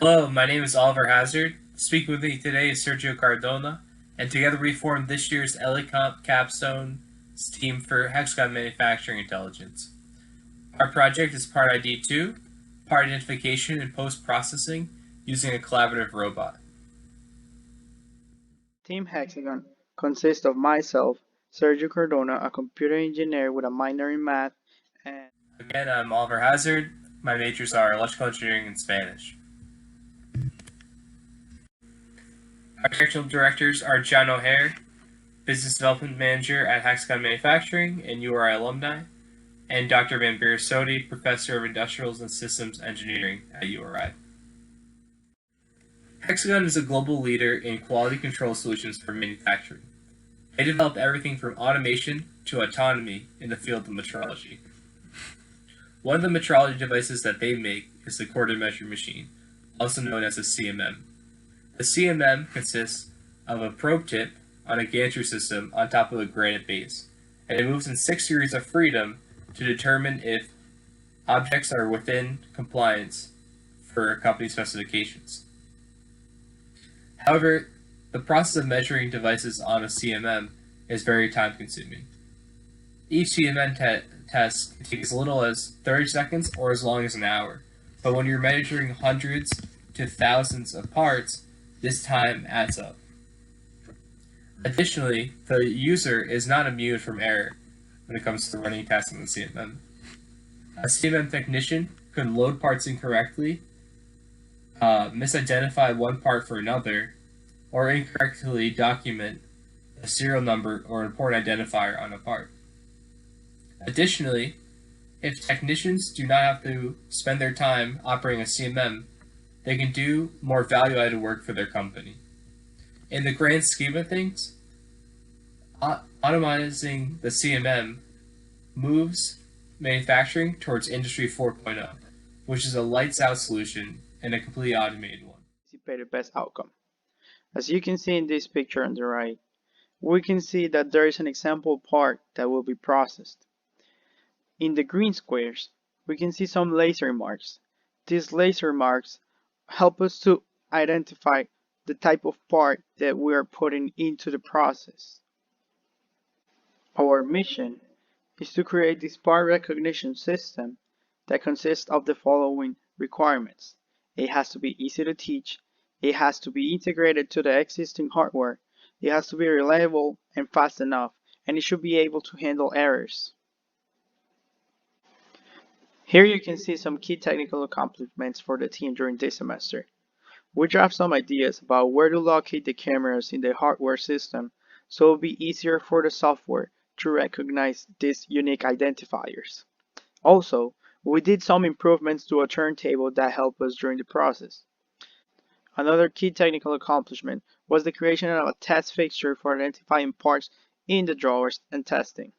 Hello, my name is Oliver Hazard. Speaking with me today is Sergio Cardona, and together we formed this year's ELECOMP Capstone team for Hexagon Manufacturing Intelligence. Our project is part ID2, part identification and post-processing using a collaborative robot. Team Hexagon consists of myself, Sergio Cardona, a computer engineer with a minor in math, and Again, I'm Oliver Hazard. My majors are electrical engineering and Spanish. Our technical directors are John O'Hare, Business Development Manager at Hexagon Manufacturing and URI alumni, and Dr. Van Beersodi, Professor of Industrials and Systems Engineering at URI. Hexagon is a global leader in quality control solutions for manufacturing. They develop everything from automation to autonomy in the field of metrology. One of the metrology devices that they make is the coordinate measuring machine, also known as a CMM. The CMM consists of a probe tip on a gantry system on top of a granite base, and it moves in 6 degrees of freedom to determine if objects are within compliance for company specifications. However, the process of measuring devices on a CMM is very time-consuming. Each CMM test can take as little as 30 seconds or as long as an hour, but when you're measuring hundreds to thousands of parts, this time adds up. Additionally, the user is not immune from error when it comes to running tests on the CMM. A CMM technician could load parts incorrectly, misidentify one part for another, or incorrectly document a serial number or important identifier on a part. Additionally, if technicians do not have to spend their time operating a CMM, they can do more value-added work for their company. In the grand scheme of things, automatizing the CMM moves manufacturing towards Industry 4.0, which is a lights-out solution and a completely automated one. anticipated best outcome. As you can see in this picture on the right, we can see that there is an example part that will be processed. In the green squares, we can see some laser marks. These laser marks help us to identify the type of part that we are putting into the process. Our mission is to create this part recognition system that consists of the following requirements. It has to be easy to teach, it has to be integrated to the existing hardware, it has to be reliable and fast enough, and it should be able to handle errors. Here you can see some key technical accomplishments for the team during this semester. We draft some ideas about where to locate the cameras in the hardware system so it will be easier for the software to recognize these unique identifiers. Also, we did some improvements to a turntable that helped us during the process. Another key technical accomplishment was the creation of a test fixture for identifying parts in the drawers and testing.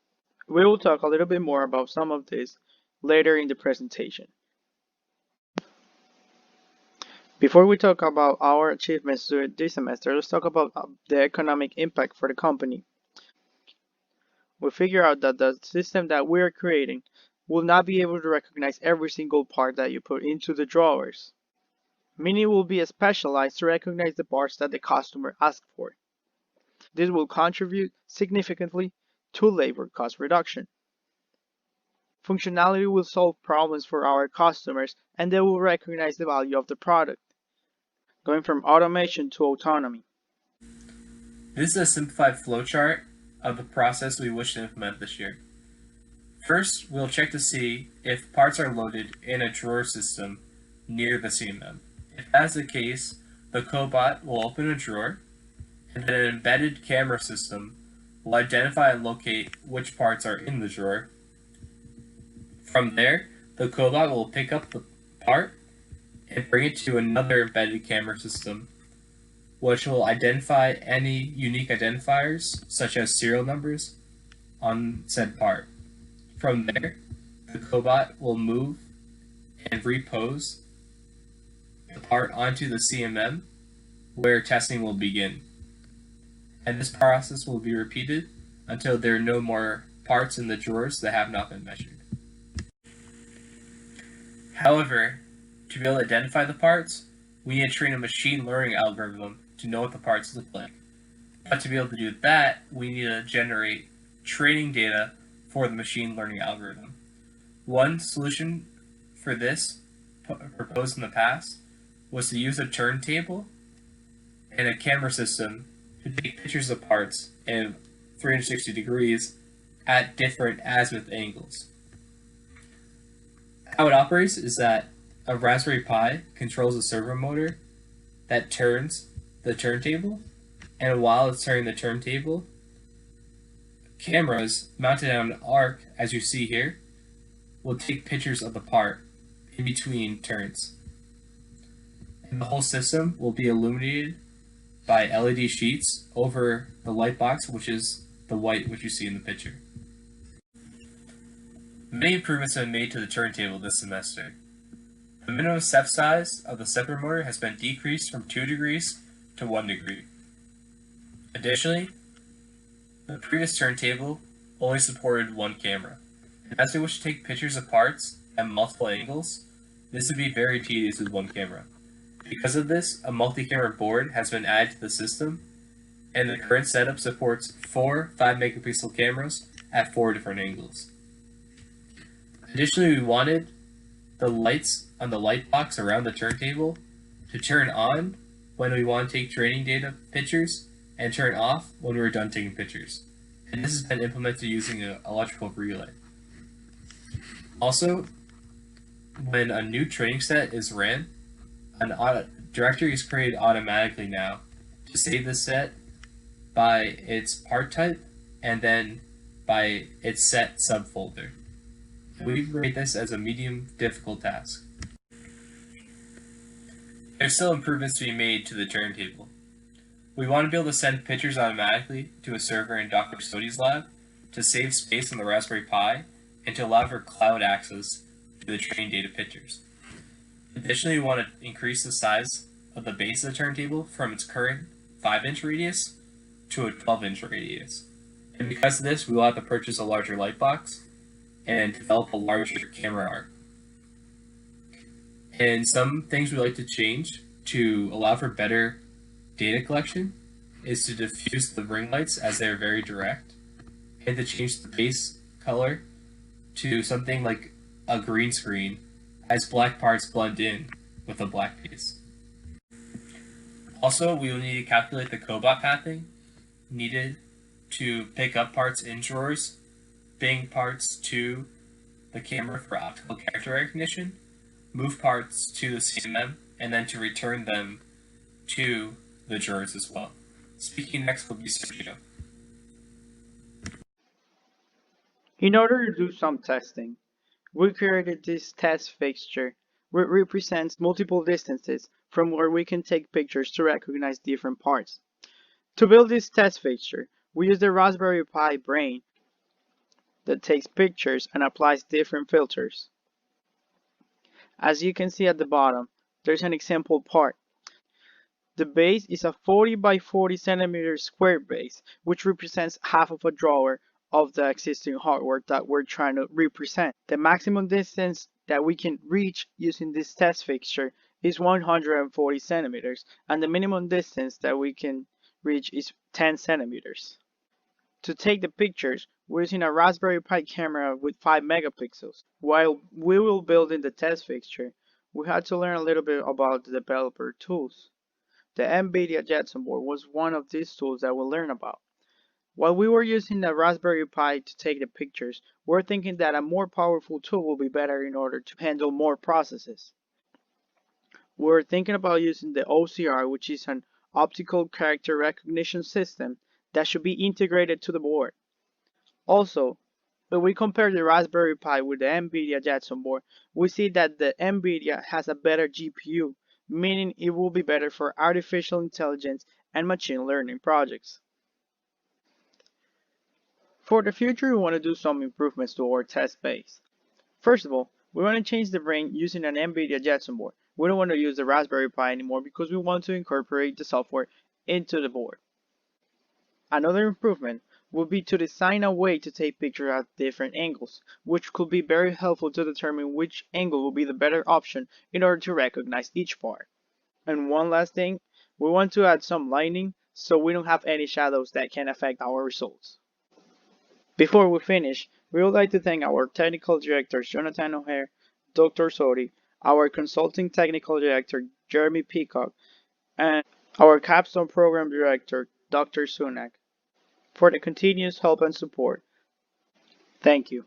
We will talk a little bit more about some of this later in the presentation. Before we talk about our achievements during this semester, let's talk about the economic impact for the company. We figure out that the system that we're creating will not be able to recognize every single part that you put into the drawers, meaning it will be specialized to recognize the parts that the customer asked for. This will contribute significantly to labor cost reduction. Functionality will solve problems for our customers and they will recognize the value of the product, going from automation to autonomy. This is a simplified flowchart of the process we wish to implement this year. First, we'll check to see if parts are loaded in a drawer system near the CMM. If that's the case, the Cobot will open a drawer, and then an embedded camera system will identify and locate which parts are in the drawer. From there, the Cobot will pick up the part and bring it to another embedded camera system, which will identify any unique identifiers, such as serial numbers, on said part. From there, the Cobot will move and repose the part onto the CMM, where testing will begin. And this process will be repeated until there are no more parts in the drawers that have not been measured. However, to be able to identify the parts, we need to train a machine learning algorithm to know what the parts look like. But to be able to do that, we need to generate training data for the machine learning algorithm. One solution for this, proposed in the past, was to use a turntable and a camera system to take pictures of parts in 360 degrees at different azimuth angles. How it operates is that a Raspberry Pi controls a servo motor that turns the turntable, and while it's turning the turntable, cameras mounted on an arc, as you see here, will take pictures of the part in between turns. And the whole system will be illuminated by LED sheets over the light box, which is the white which you see in the picture. Many improvements have been made to the turntable this semester. The minimum step size of the stepper motor has been decreased from 2 degrees to 1 degree. Additionally, the previous turntable only supported one camera. As we wish to take pictures of parts at multiple angles, this would be very tedious with one camera. Because of this, a multi-camera board has been added to the system, and the current setup supports 4 5-megapixel cameras at 4 different angles. Additionally, we wanted the lights on the light box around the turntable to turn on when we want to take training data pictures and turn off when we're done taking pictures. And this has been implemented using an electrical relay. Also, when a new training set is ran, an directory is created automatically now to save the set by its part type and then by its set subfolder. We rate this as a medium difficult task. There's still improvements to be made to the turntable. We want to be able to send pictures automatically to a server in Dr. Sodi's lab to save space on the Raspberry Pi and to allow for cloud access to the training data pictures. Additionally, we want to increase the size of the base of the turntable from its current 5-inch radius to a 12-inch radius. And because of this, we will have to purchase a larger light box and develop a larger camera arc. And some things we like to change to allow for better data collection is to diffuse the ring lights as they are very direct, and to change the base color to something like a green screen as black parts blend in with a black base. Also, we will need to calculate the Cobot pathing needed to pick up parts in drawers, bring parts to the camera for optical character recognition, move parts to the CMM, and then to return them to the drawers as well. Speaking next will be Sergio. In order to do some testing, we created this test fixture which represents multiple distances from where we can take pictures to recognize different parts. To build this test fixture, we use the Raspberry Pi brain that takes pictures and applies different filters. As you can see at the bottom, there's an example part. The base is a 40 by 40 centimeter square base, which represents half of a drawer of the existing hardware that we're trying to represent. The maximum distance that we can reach using this test fixture is 140 centimeters, and the minimum distance that we can reach is 10 centimeters. To take the pictures, we're using a Raspberry Pi camera with 5 megapixels. While we were building the test fixture, we had to learn a little bit about the developer tools. The Nvidia Jetson board was one of these tools that we'll learn about. While we were using the Raspberry Pi to take the pictures, we're thinking that a more powerful tool will be better in order to handle more processes. We're thinking about using the OCR, which is an optical character recognition system that should be integrated to the board. Also, when we compare the Raspberry Pi with the Nvidia Jetson board, we see that the Nvidia has a better GPU, meaning it will be better for artificial intelligence and machine learning projects. For the future, we want to do some improvements to our test base. First of all, we want to change the brain using an Nvidia Jetson board. We don't want to use the Raspberry Pi anymore because we want to incorporate the software into the board. Another improvement would be to design a way to take pictures at different angles, which could be very helpful to determine which angle will be the better option in order to recognize each part. And one last thing, we want to add some lighting so we don't have any shadows that can affect our results. Before we finish, we would like to thank our technical directors Jonathan O'Hare, Dr. Sodi, our consulting technical director Jeremy Peacock, and our Capstone program director Dr. Sunak for the continuous help and support. Thank you.